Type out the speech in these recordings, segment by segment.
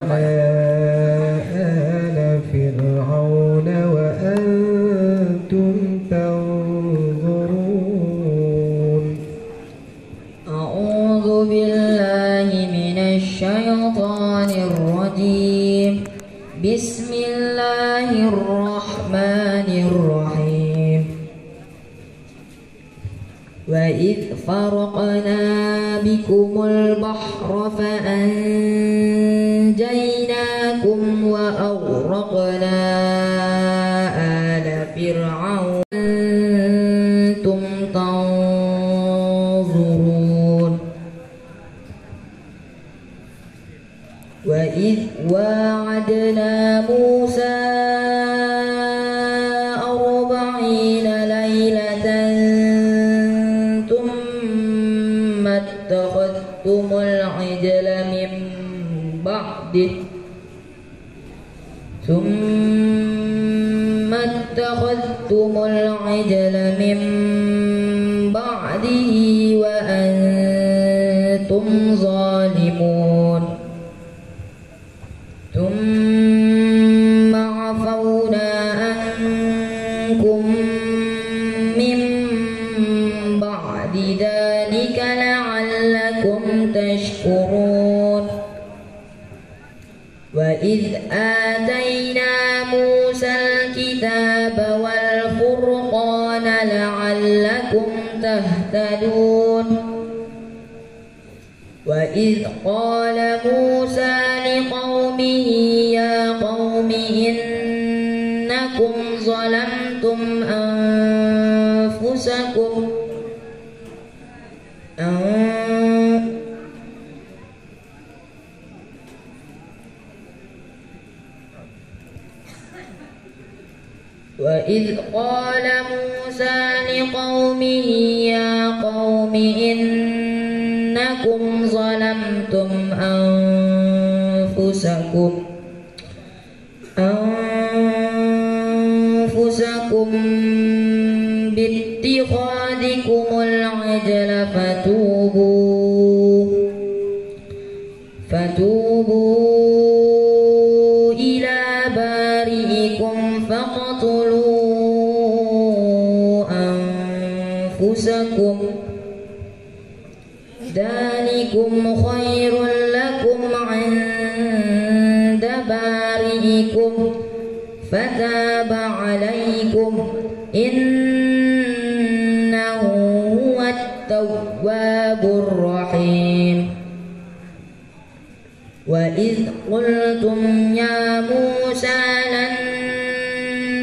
آل فرعون وأنتم تنظرون. أعوذ بالله من الشيطان الرجيم. بسم الله الرحمن الرحيم. وإذ فرقنا بكم البحر فأنجيناكم وأغرقنا آل فرعون وأنتم تنظرون. وإذ واعدنا موسى 40 ليلة ثم اتخذتم العجل من بعده وأنتم ظالمون. ثم عفونا عنكم من بعد ذلك لعلكم تشكرون. وإذ آتينا موسى الكتاب والفرقان لعلكم تهتدون. وإذ قال موسى لقومه يا قوم إنكم ظلمتم أنفسكم وإذ قال موسى لقومه يا قوم إنكم ظلمتم أنفسكم باتخاذكم العجل فتوبوا إلى بارئكم فاقتلوا أنفسكم ذلكم خير لكم عند بارئكم فتاب عليكم إنه هو التواب الرحيم. وإذ قلتم يا موسى لن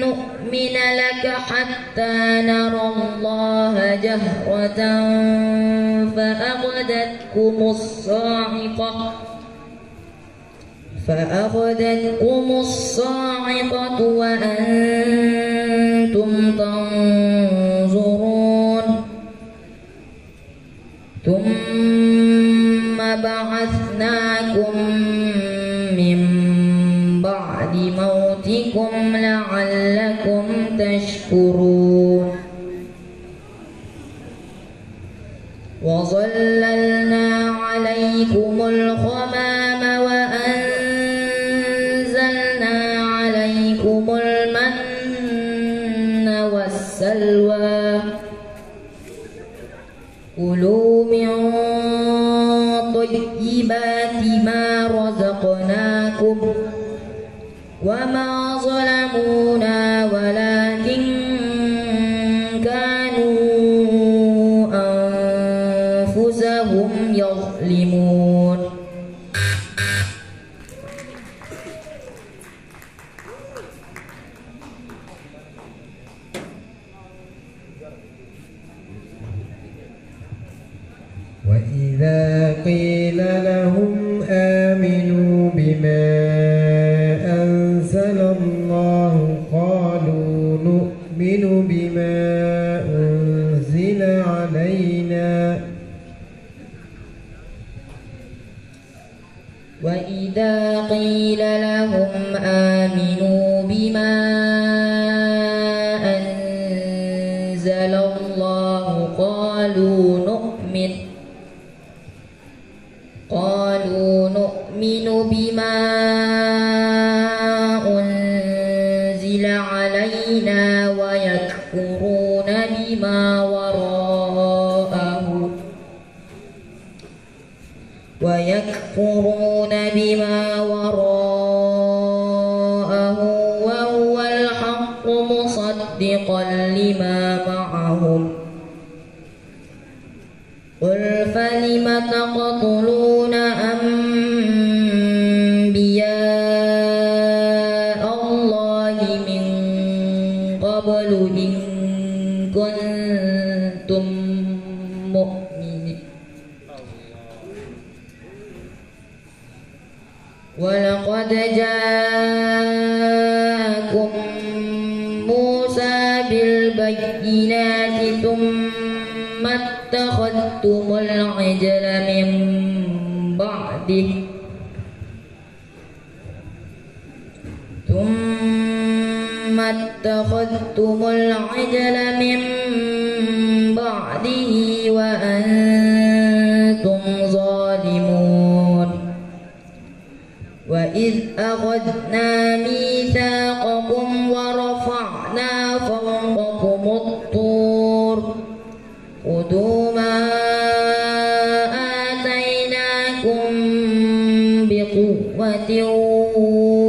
نؤمن لك حتى نرى الله جهرة فأخذتكم الصاعقة وأنتم تنظرون. ثم بعثناكم من بعد موتكم لعلكم تشكرون. وظللنا عليكم الغمام وأنزلنا عليكم المن والسلوى كلوا من طيبات ما رزقناكم وما ظلمونا ولكن كانوا أنفسهم يظلمون. وإذا قيل لهم آمنوا بما أنزل الله قالوا نؤمن بما أنزل علينا. وإذا قيل لهم آمنوا بما أنزل الله قالوا نؤمن بما أنزل علينا ويكفرون بما وراءه وهو الحق مصدقا لما معهم قل فلم تقتلون أنبياء الله من قبل إن كنتم مؤمنين ولقد جاءكم موسى بالبينات ثم اتخذتم العجل من بعده وأنتم ظالمون وإذ أخذنا ميثاقكم ورفعنا فوقكم الطور خذوا ما آتيناكم بقوة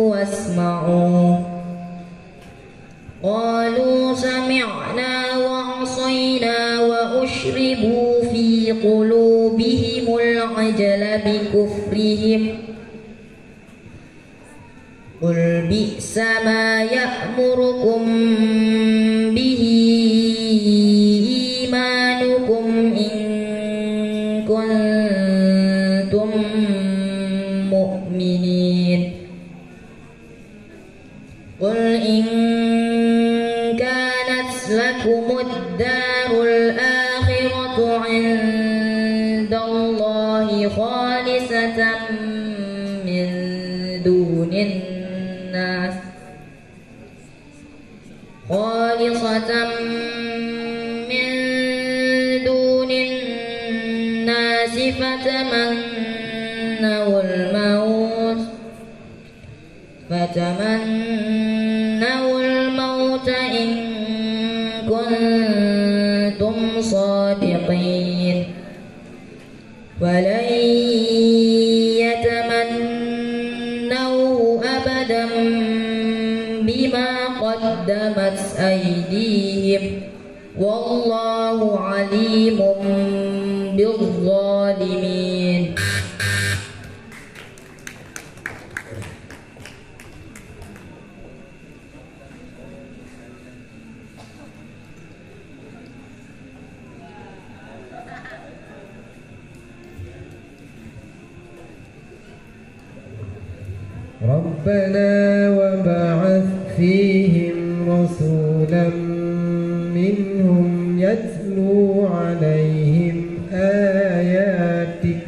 واسمعوا قالوا سمعنا وعصينا وأشربوا في قلوبهم العجل بكفرهم قل بئس ما يأمركم به إيمانكم إن كنتم مؤمنين قل إن كانت لكم الدار الآخرة عند الله خالصة من دون الناس فتمنوا الموت إن كنتم صادقين ولن يتمنوه أبدا بما قدمت أيديهم والله عليم بالظالمين. ربنا وبعث فيهم رسولا منهم يتلو عليهم آياتك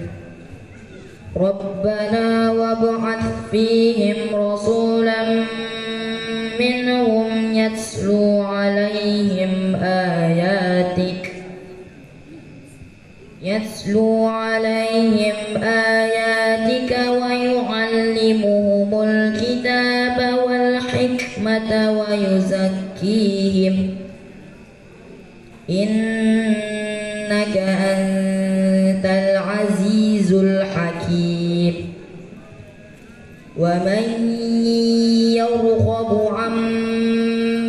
ربنا وابعث فيهم رسولا منهم يتلو عليهم آياتك ويعلمهم الكتاب والحكمة ويزكيهم إنك أنت العزيز الحكيم. ومن يرغب عن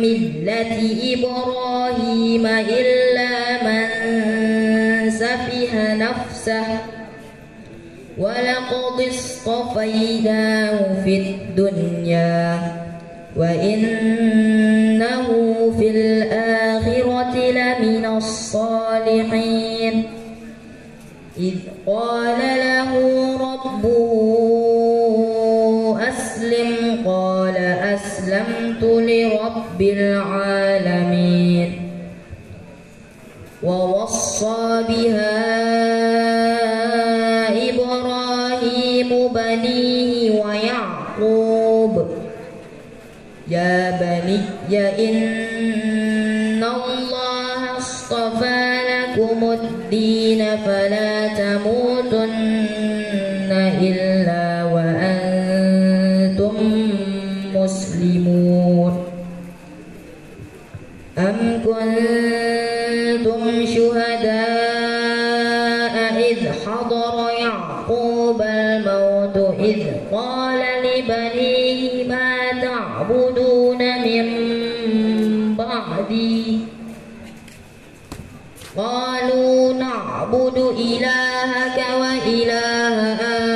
ملة إبراهيم إلا من سفه نفسه ولقد اصطفيناه في الدنيا وإنه في الآخرة لمن الصالحين. إذ قال له ربه أسلم قال أسلمت لرب العالمين. ووصى بها إبراهيم بنيه ويعقوب يا بني إن الله اصطفى لكم الدين فلا تموتن إلا وأنتم أم كنتم شهداء إذ حضر يعقوب الموت إذ قال لبنيه ما تعبدون من بعدي قالوا نعبد إلهك وإله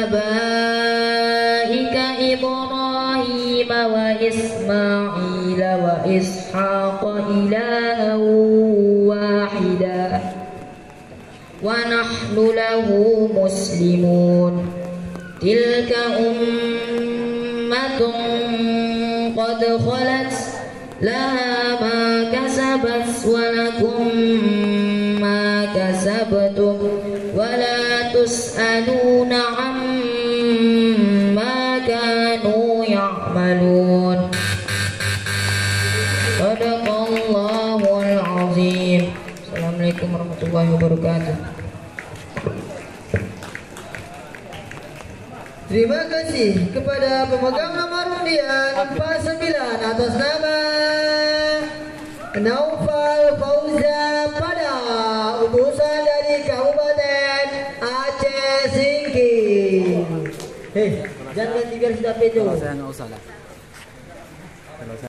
آبائك إبراهيم وإسماعيل وإسحاق إلها واحدا ونحن له مسلمون تلك أمة قد خلت لها ما كسبت ولكم ما كسبتم ولا تسألون عما كانوا يعملون صدق الله العظيم. Assalamualaikum warahmatullahi wabarakatuh. Terima kasih kepada pemegang nomor undian 49 atas nama Naufal Fauza pada utusan dari Kabupaten Aceh Singkil. Hei, jangan ganti biar sudah pedo. Kalau saya nggak usah lah.